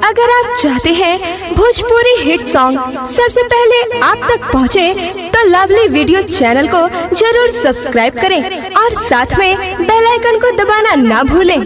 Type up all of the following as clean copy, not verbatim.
अगर आप चाहते हैं भोजपुरी हिट सॉन्ग सबसे पहले आप तक पहुंचे, तो लवली वीडियो चैनल को जरूर सब्सक्राइब करें और साथ में बेल आइकन को दबाना ना भूलें।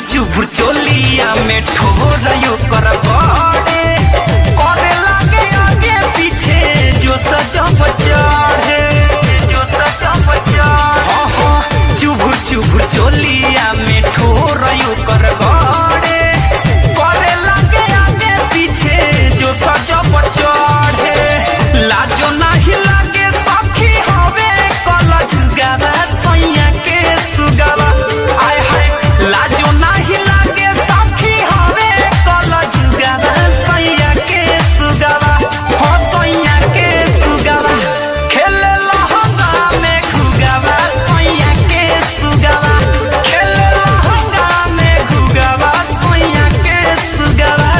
चोलिया में ठोरयो कर बड़े करे लागे आगे पीछे जो सजब चढ़े चुभुर चुभुर चोलिया में ठोरयो कर बड़े करे लागे आगे पीछे जो सजब चढ़े लाजो नहीं लागे सखी हवे कलज गावा सैया के सुगावा आय हाय लाजो नहीं लागे सखी हवे कलज गावा सैया के सुगावा हो सैया के सुगावा खेले लहंगा में घुगावा सैया के सुगावा खेले लहंगा में घुगावा सैया के सुगावा।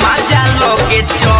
मजा लोगे चो